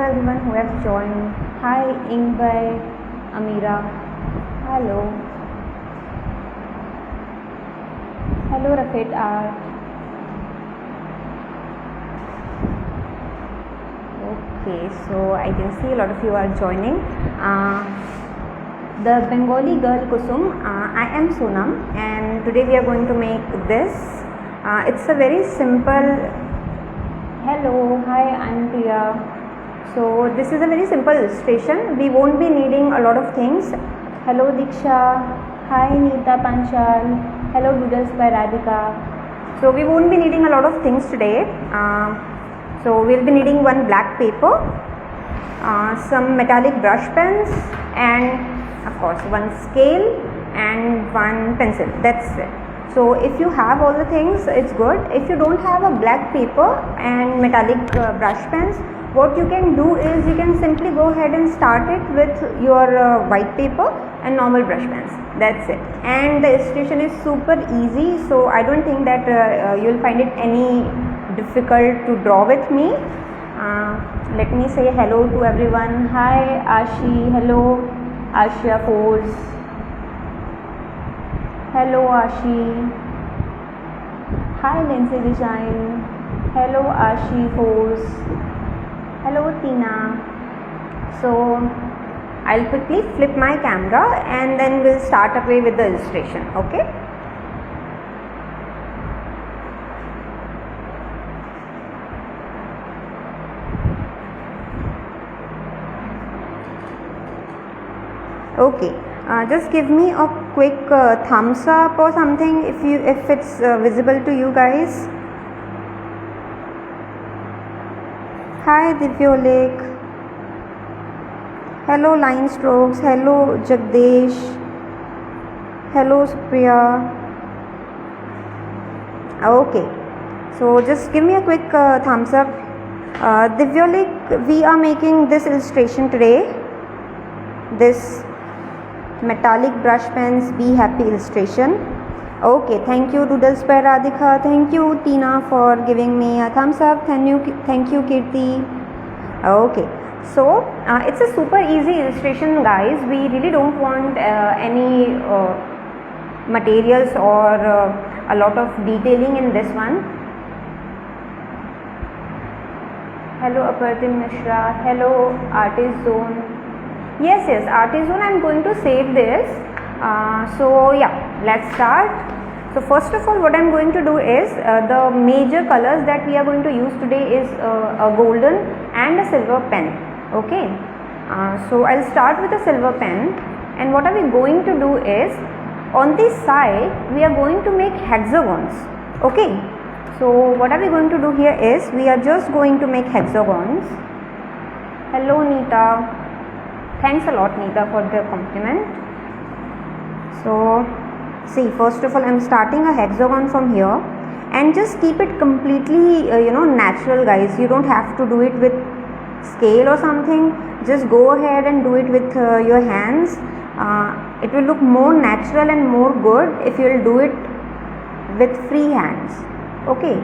everyone who has joined. Hi Ingbai, Amira. Hello. Hello Rafet R. Okay, so I can see a lot of you are joining. The Bengali girl Kusum. I am Sonam, and today we are going to make this. It's a very simple. Hello, hi, I'm Priya. So this is a very simple illustration. We won't be needing a lot of things. Hello Diksha. Hi Neeta Panchal. Hello Doodles by Radhika. So we won't be needing a lot of things today. So we'll be needing one black paper, some metallic brush pens, and of course one scale and one pencil. That's it. So if you have all the things, it's good. If you don't have a black paper and metallic brush pens, what you can do is you can simply go ahead and start it with your white paper and normal brush pens. That's it. And the illustration is super easy, so I don't think that you'll find it any difficult to draw with me. Let me say hello to everyone. Hi Ashi. Hello Ashia Force. Hello Ashi. Hi Lindsay Design. Hello Ashi Force. Hello Tina. So I'll quickly flip my camera and then we'll start away with the illustration. Okay. Okay. Just give me a quick thumbs up or something if it's visible to you guys. Hi Divyolik. Hello Line Strokes. Hello Jagdesh. Hello Supriya. Okay. So just give me a quick thumbs up. Divyolik, we are making this illustration today. This metallic brush pens Be Happy illustration. Okay, thank you Doodles by Radhika. Thank you Tina for giving me a thumbs up. Thank you Kirti. Okay, so it's a super easy illustration, guys. We really don't want any materials or a lot of detailing in this one. Hello Apartim Mishra. Hello Artist Zone. Yes, Artist Zone, I'm going to save this. So yeah, let's start. So first of all, what I'm going to do is the major colors that we are going to use today is a golden and a silver pen. Okay. So I'll start with a silver pen, and what are we going to do is on this side we are going to make hexagons. Okay. So what are we going to do here is we are just going to make hexagons. Hello Neeta. Thanks a lot Neeta for the compliment. So see, first of all I'm starting a hexagon from here, and just keep it completely natural, guys. You don't have to do it with scale or something. Just go ahead and do it with your hands. It will look more natural and more good if you will do it with free hands. Okay,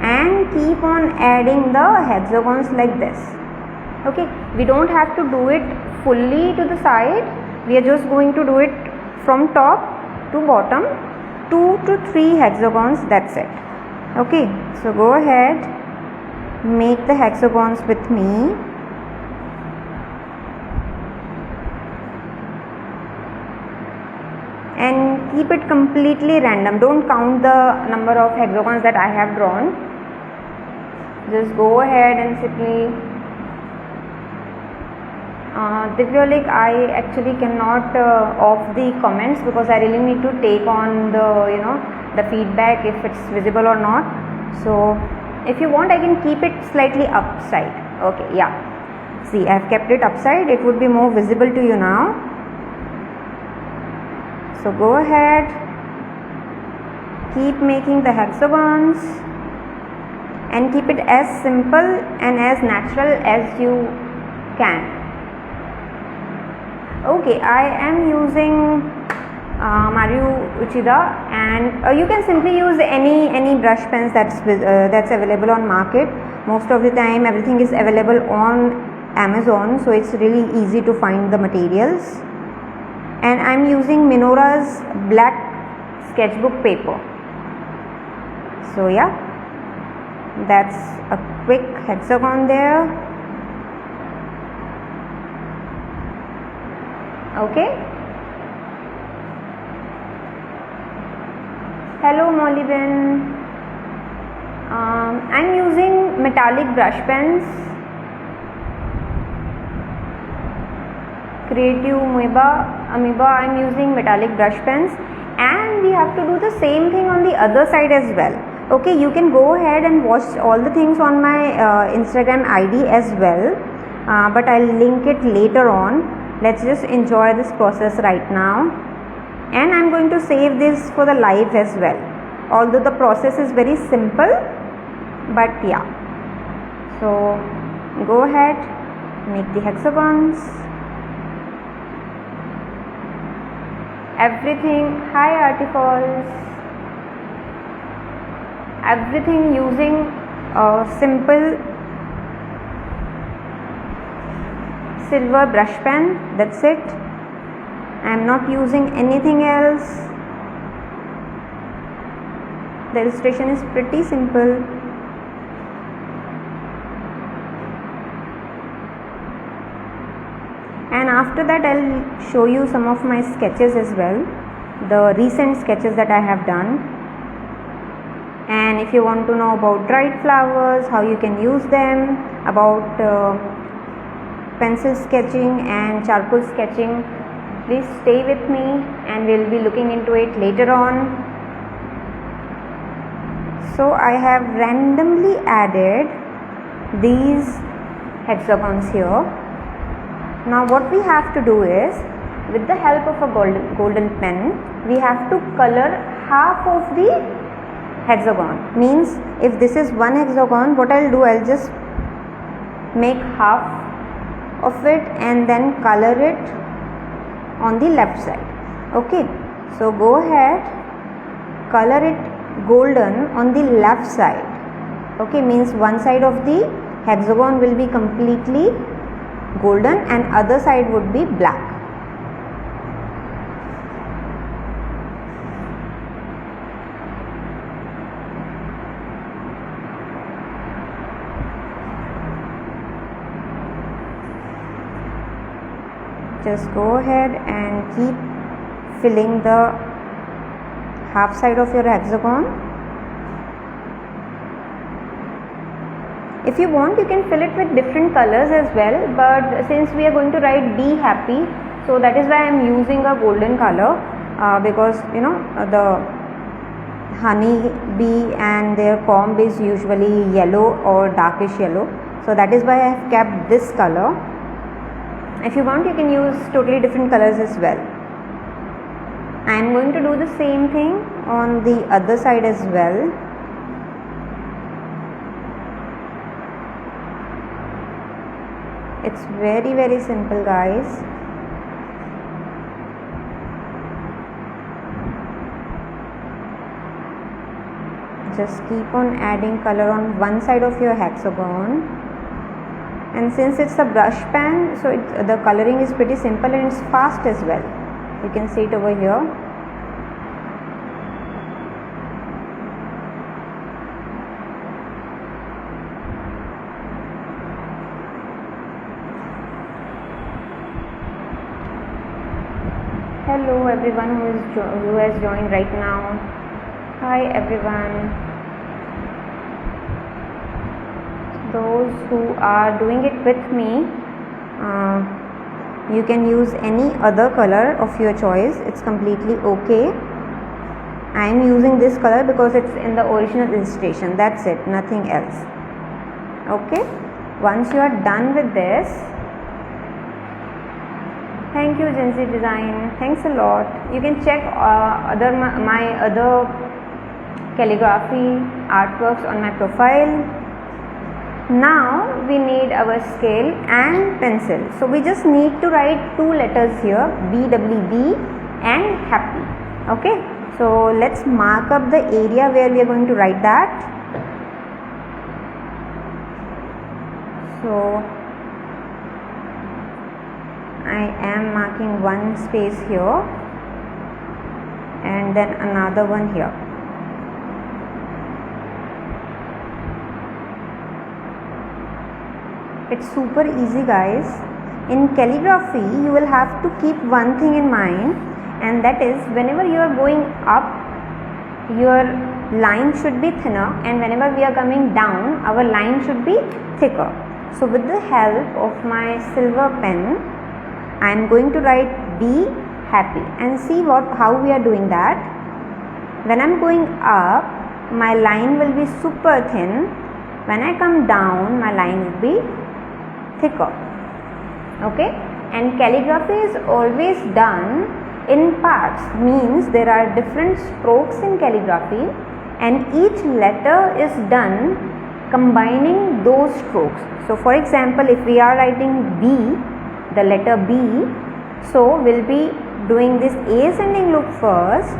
and keep on adding the hexagons like this. Okay, we don't have to do it fully to the side. We are just going to do it from top to bottom, 2 to 3 hexagons. That's it. Okay, so go ahead, make the hexagons with me. And keep it completely random. Don't count the number of hexagons that I have drawn. Just go ahead and simply Divyolik, I actually cannot off the comments because I really need to take on the feedback if it's visible or not. So if you want, I can keep it slightly upside. Okay, yeah. See, I have kept it upside. It would be more visible to you now. So go ahead, keep making the hexagons and keep it as simple and as natural as you can. Okay, I am using Mario Uchida, and you can simply use any brush pens that's available on market. Most of the time everything is available on Amazon, so it's really easy to find the materials. And I'm using Minora's black sketchbook paper. So yeah, that's a quick hexagon there. Okay. Hello Molly Ben. I'm using metallic brush pens. Creative Amoeba, I'm using metallic brush pens, and we have to do the same thing on the other side as well. Okay, you can go ahead and watch all the things on my Instagram ID as well, but I'll link it later on. Let's just enjoy this process right now, and I'm going to save this for the live as well, although the process is very simple, but yeah. So go ahead, make the hexagons. Everything, hi Artifalls, everything using a simple silver brush pen, that's it. I am not using anything else. The illustration is pretty simple. And after that I'll show you some of my sketches as well, the recent sketches that I have done. And if you want to know about dried flowers, how you can use them, about pencil sketching and charcoal sketching, please stay with me and we'll be looking into it later on. So I have randomly added these hexagons here. Now what we have to do is, with the help of a golden pen, we have to color half of the hexagon. Means if this is one hexagon, what I'll do, I'll just make half of it and then color it on the left side. Okay, so go ahead, color it golden on the left side. Okay, means one side of the hexagon will be completely golden and other side would be black. Just go ahead and keep filling the half side of your hexagon. If you want, you can fill it with different colors as well, but since we are going to write be happy, so that is why I am using a golden color, because you know the honey bee and their comb is usually yellow or darkish yellow, so that is why I have kept this color. If you want, you can use totally different colors as well. I am going to do the same thing on the other side as well. It's very simple, guys. Just keep on adding color on one side of your hexagon, and since it's a brush pen, so the coloring is pretty simple and it's fast as well. You can see it over here. Hello everyone who has joined right now. Hi everyone. Those who are doing it with me, you can use any other color of your choice. It's completely okay. I am using this color because it's in the original illustration. That's it, nothing else. Okay. Once you are done with this, thank you Genzi Design. Thanks a lot. You can check my other calligraphy artworks on my profile. Now we need our scale and pencil. So we just need to write two letters here, BWB and happy. Okay. So let's mark up the area where we are going to write that. So I am marking one space here and then another one here. It's super easy, guys. In calligraphy, you will have to keep one thing in mind, and that is whenever you are going up, your line should be thinner, and whenever we are coming down, our line should be thicker. So with the help of my silver pen, I am going to write be happy, and see how we are doing that. When I am going up, my line will be super thin. When I come down, my line will be thicker. Okay, and calligraphy is always done in parts, means there are different strokes in calligraphy, and each letter is done combining those strokes. So for example, if we are writing B, the letter B, so we'll be doing this ascending loop first,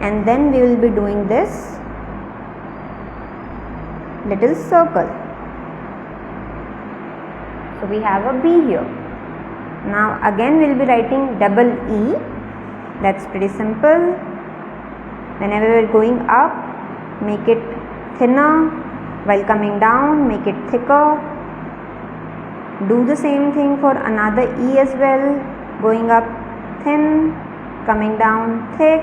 and then we will be doing this little circle. So we have a B here. Now again we will be writing double E. That's pretty simple. Whenever we are going up, make it thinner. While coming down, make it thicker. Do the same thing for another E as well. Going up thin, coming down thick,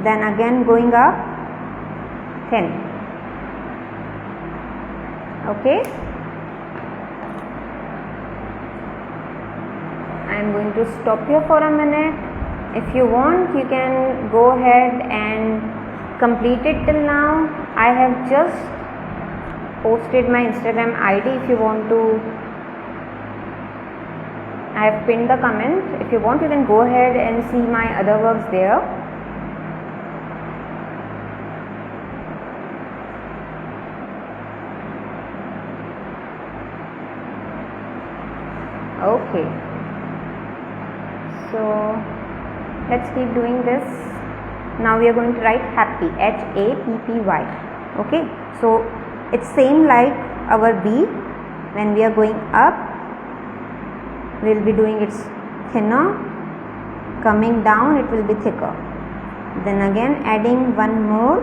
then again going up thin. Okay. I am going to stop here for a minute. If you want, you can go ahead and complete it till now. I have just posted my Instagram ID. If you want to, I have pinned the comment. If you want, you can go ahead and see my other works there. Okay. So let's keep doing this. Now we are going to write happy, Happy. Okay, so it's same like our B. When we are going up, we will be doing it thinner. Coming down, it will be thicker. Then again adding one more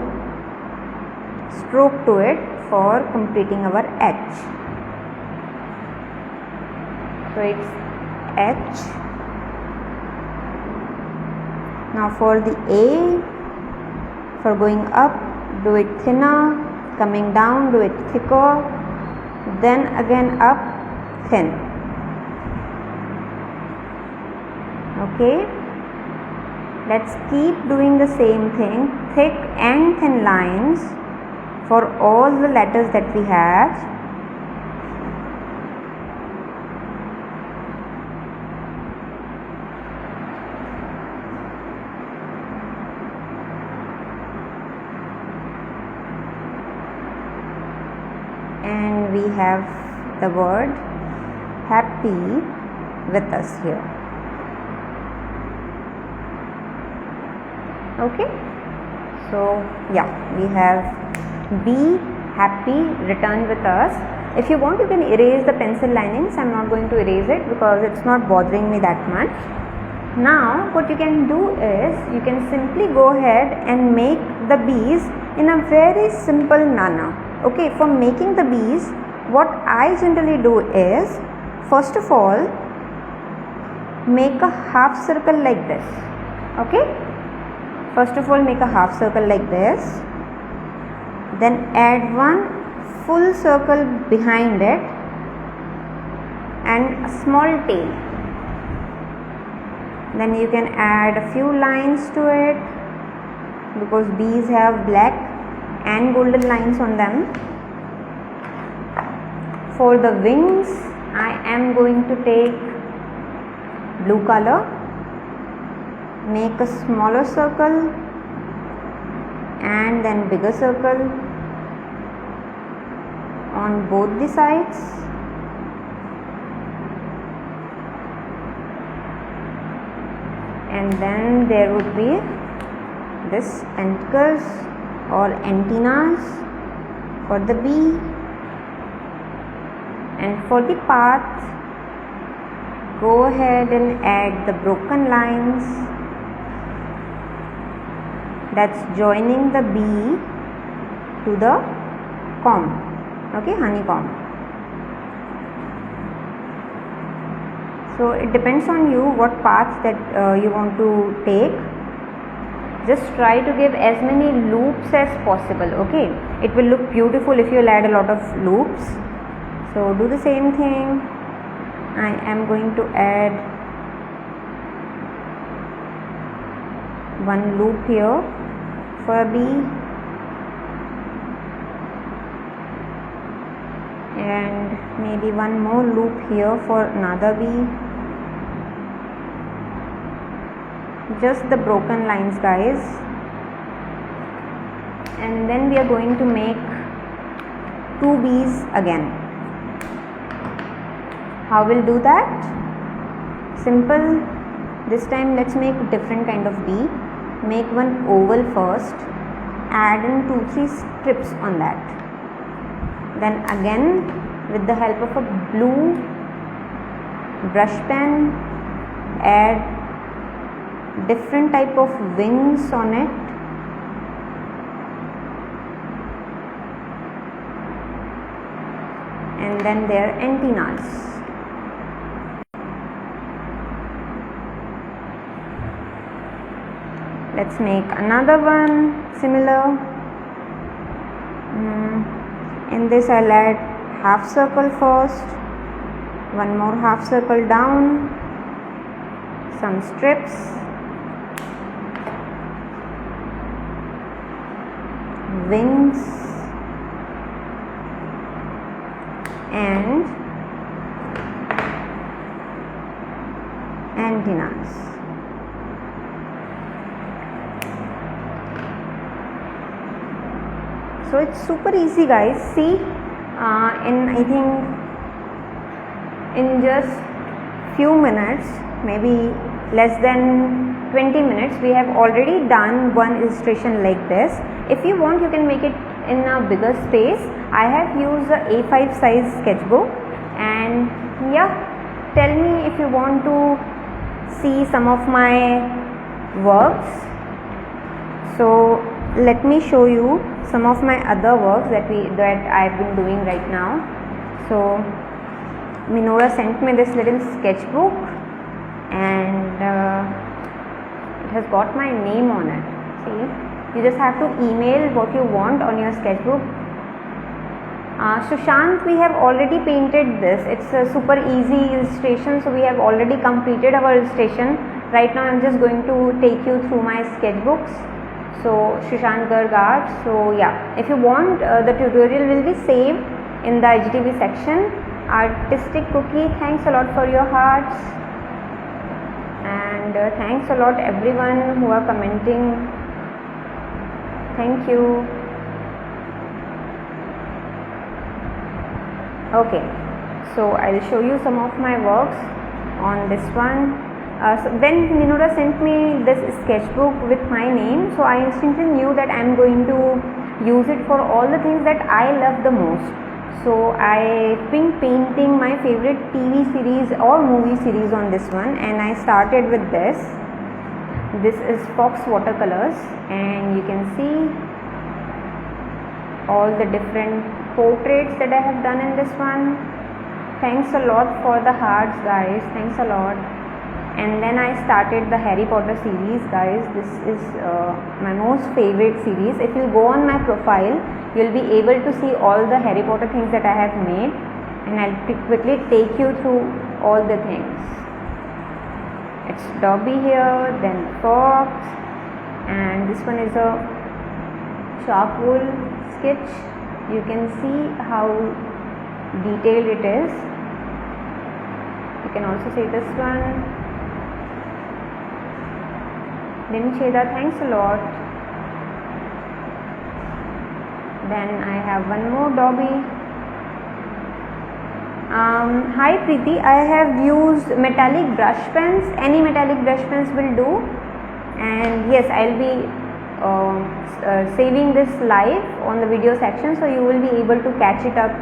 stroke to it for completing our H. So it's H. Now for the A, for going up, do it thinner, coming down, do it thicker, then again up, thin. Okay, let's keep doing the same thing, thick and thin lines for all the letters that we have. And we have the word happy with us here. Okay, so yeah, we have be happy written with us. If you want, you can erase the pencil linings. I'm not going to erase it because it's not bothering me that much. Now what you can do is you can simply go ahead and make the bees in a very simple manner. Okay, for making the bees, what I generally do is, first of all, make a half circle like this. Okay, first of all make a half circle like this, then add one full circle behind it and a small tail. Then you can add a few lines to it because bees have black and golden lines on them. For the wings, I am going to take blue color, make a smaller circle and then bigger circle on both the sides. And then there would be this tentacles or antennas for the bee, and for the path go ahead and add the broken lines that's joining the bee to the comb, okay, honeycomb. So it depends on you what path that you want to take. Just try to give as many loops as possible, okay. It will look beautiful if you'll add a lot of loops. So do the same thing. I am going to add one loop here for a bee and maybe one more loop here for another bee. Just the broken lines, guys, and then we are going to make two bees again. How we'll do that? Simple. This time let's make a different kind of bee. Make one oval first, add in 2-3 strips on that. Then again with the help of a blue brush pen, add different type of wings on it. And then their antennas. Let's make another one similar. In this I'll add half circle first, one more half circle down, some strips, wings, and antennas. So it's super easy, guys. See, I think in just few minutes, maybe less than 20 minutes, we have already done one illustration like this. If you want, you can make it in a bigger space. I have used a A5 size sketchbook, and yeah, tell me if you want to see some of my works. So let me show you some of my other works that I've been doing right now. So Minora sent me this little sketchbook, and it has got my name on it. See, you just have to email what you want on your sketchbook. Sushant, we have already painted this. It's a super easy illustration, so we have already completed our illustration. Right now I'm just going to take you through my sketchbooks. So Sushant Garg Art. So yeah, if you want, the tutorial will be saved in the IGTV section. Artistic Cookie, thanks a lot for your hearts, and thanks a lot everyone who are commenting. Thank you. Okay, so I'll show you some of my works on this one. So when Minora sent me this sketchbook with my name, so I instantly knew that I'm going to use it for all the things that I love the most. So I've been painting my favorite TV series or movie series on this one, and I started with this. This is Fox watercolors, and you can see all the different portraits that I have done in this one. Thanks a lot for the hearts, guys. Thanks a lot. And then I started the Harry Potter series, guys. This is my most favorite series. If you go on my profile, you'll be able to see all the Harry Potter things that I have made, and I'll quickly take you through all the things. It's Dobby here, then Fox, and this one is a charcoal sketch. You can see how detailed it is. You can also see this one. Dimcheda, thanks a lot. Then I have one more Dobby. Hi Preeti, I have used metallic brush pens. Any metallic brush pens will do. And yes, I'll be saving this live on the video section, so you will be able to catch it up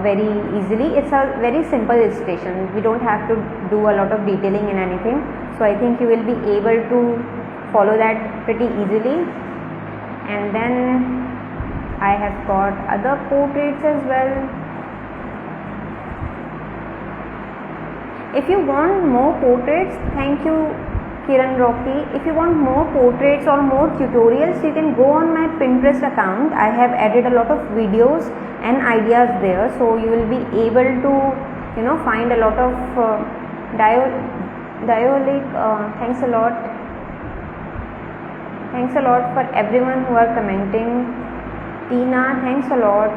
very easily. It's a very simple illustration. We don't have to do a lot of detailing in anything. So I think you will be able to follow that pretty easily. And then I have got other portraits as well. If you want more portraits, thank you Kiran Rocky. If you want more portraits or more tutorials, you can go on my Pinterest account. I have added a lot of videos and ideas there, so you will be able to find a lot of thanks a lot for everyone who are commenting. Tina, thanks a lot.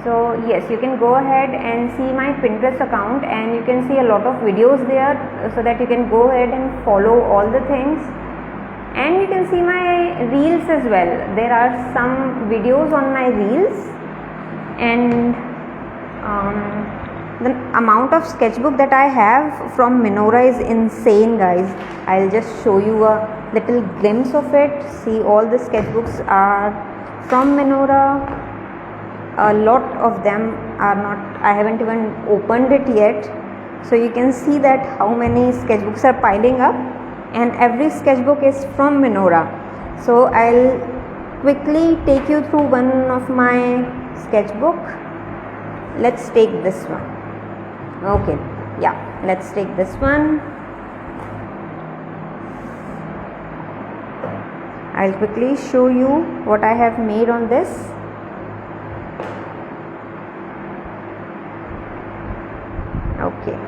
So yes, you can go ahead and see my Pinterest account, and you can see a lot of videos there, so that you can go ahead and follow all the things. And you can see my reels as well. There are some videos on my reels, and the amount of sketchbook that I have from Minora is insane, guys. I'll just show you a little glimpse of it. See, all the sketchbooks are from Minora. A lot of them are not, I haven't even opened it yet. So you can see that how many sketchbooks are piling up, and every sketchbook is from Minora. So I'll quickly take you through one of my sketchbook. Let's take this one. Okay, yeah, let's take this one. I'll quickly show you what I have made on this. Okay,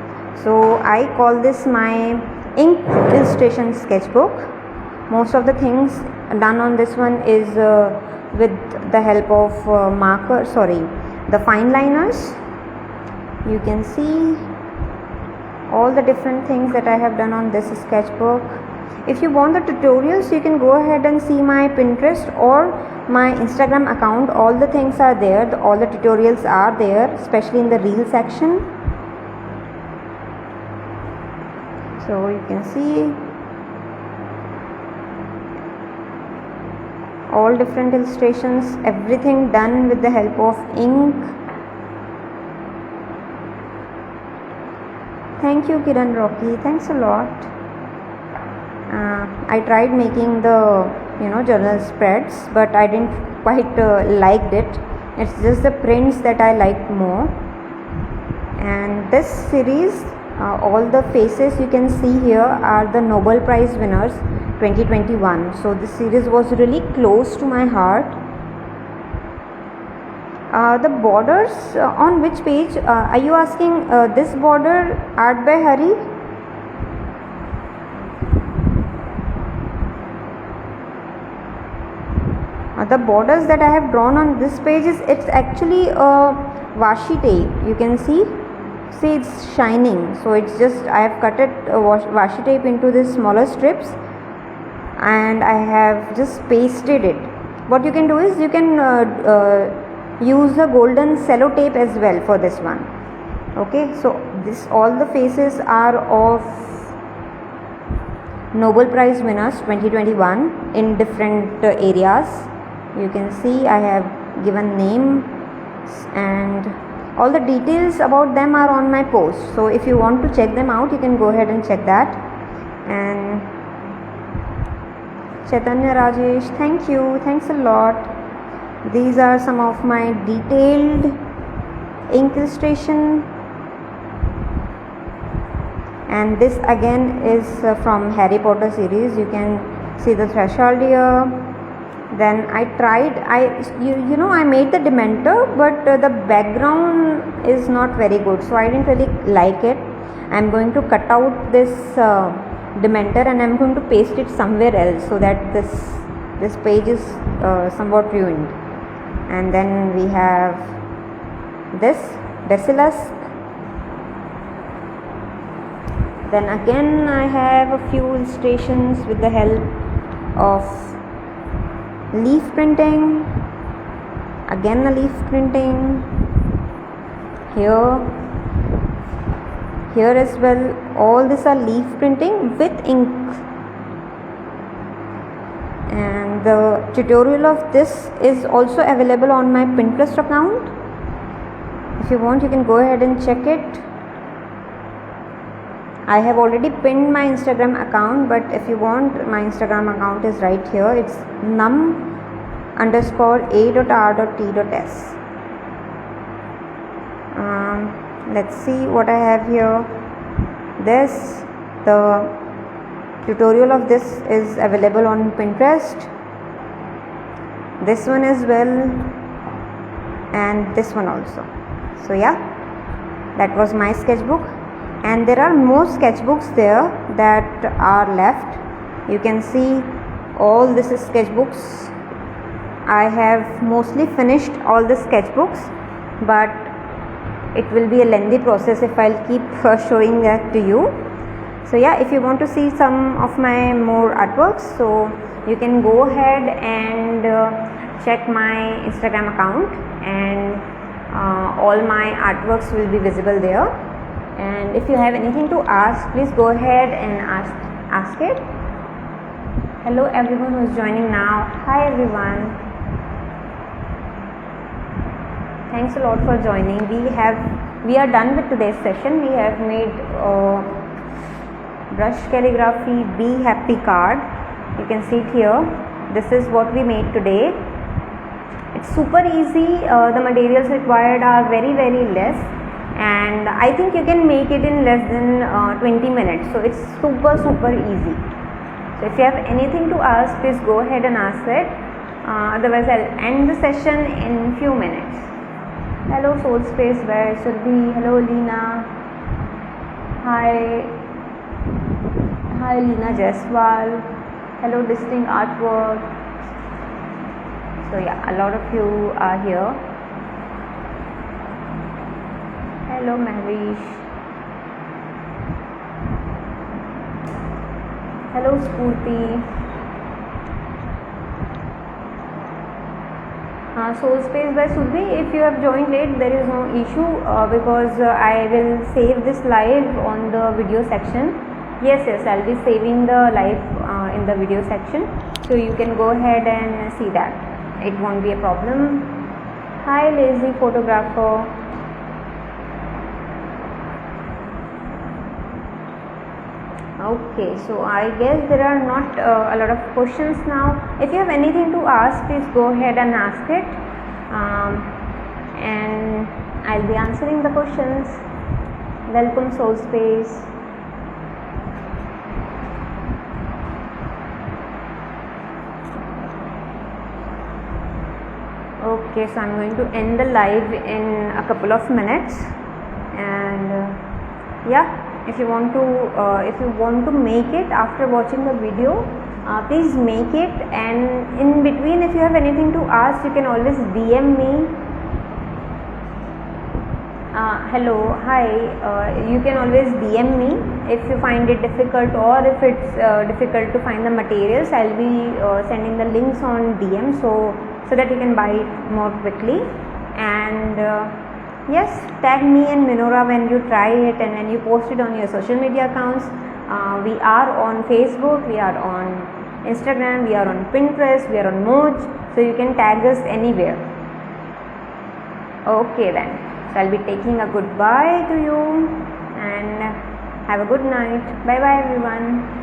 so I call this my ink illustration sketchbook. Most of the things done on this one is with the help of the fine liners. You can see all the different things that I have done on this sketchbook. If you want the tutorials, you can go ahead and see my Pinterest or my Instagram account. All the things are there, all the tutorials are there, especially in the reel section. So you can see all different illustrations, everything done with the help of ink. Thank you Kiran Rocky, thanks a lot. I tried making the journal spreads, but I didn't quite liked it. It's just the prints that I liked more. And this series, all the faces you can see here are the Nobel Prize winners 2021. So this series was really close to my heart. The borders on which page are you asking? This border, Art by Hari? The borders that I have drawn on this page it's actually a washi tape. You can see it's shining, so it's just I have cut it washi tape into these smaller strips, and I have just pasted it. What you can do is you can use the golden cello tape as well for this one. Okay, so this all the faces are of Nobel Prize winners 2021 in different areas. You can see I have given names, and all the details about them are on my post. So if you want to check them out, you can go ahead and check that. And Chaitanya Rajesh, thank you, thanks a lot. These are some of my detailed ink illustration, and this again is from Harry Potter series. You can see the threshold here. Then I tried, I made the Dementor, but the background is not very good, so I didn't really like it. I'm going to cut out this Dementor and I'm going to paste it somewhere else, so that this page is somewhat ruined. And then we have this Basilisk. Then again I have a few illustrations with the help of leaf printing. Again a leaf printing. Here as well, all these are leaf printing with ink. And the tutorial of this is also available on my Pinterest account. If you want, you can go ahead and check it. I have already pinned my Instagram account, but if you want, my Instagram account is right here. It's num_a.r.t.s. Let's see what I have here. The tutorial of this is available on Pinterest. This one as well, and this one also. So yeah, that was my sketchbook, and there are more sketchbooks there that are left. You can see all this is sketchbooks. I have mostly finished all the sketchbooks, but it will be a lengthy process if I'll keep showing that to you. So yeah, if you want to see some of my more artworks, so you can go ahead and check my Instagram account, and all my artworks will be visible there. And if you have anything to ask, please go ahead and ask it. Hello everyone who is joining now. Hi everyone. Thanks a lot for joining. We are done with today's session. We have made brush calligraphy Be Happy card. You can see it here. This is what we made today. It's super easy. The materials required are very less, and I think you can make it in less than 20 minutes. So it's super easy. So if you have anything to ask, please go ahead and ask it. Otherwise I'll end the session in few minutes. Hello Soul Space by Surbhi. Hello Leena. Hi Leena Jaiswal. Hello Distinct Artwork. So yeah, a lot of you are here. Hello Mahvish. Hello Spurti. Soul Space by Surbhi. If you have joined late, there is no issue because I will save this live on the video section. Yes, I'll be saving the live in the video section, so you can go ahead and see that. It won't be a problem. Hi Lazy Photographer. Okay, so I guess there are not a lot of questions now. If you have anything to ask, please go ahead and ask it, and I'll be answering the questions. Welcome Soul Space. Okay, so I'm going to end the live in a couple of minutes, and yeah, if you want to make it after watching the video, please make it, and in between, if you have anything to ask, you can always DM me. Hello, hi, you can always DM me if you find it difficult, or if it's difficult to find the materials. I'll be sending the links on DM, so that you can buy it more quickly. And yes, tag me and Minora when you try it and when you post it on your social media accounts. We are on Facebook, we are on Instagram, we are on Pinterest, we are on Moj, so you can tag us anywhere. Okay then, so I'll be taking a goodbye to you, and have a good night. Bye bye everyone.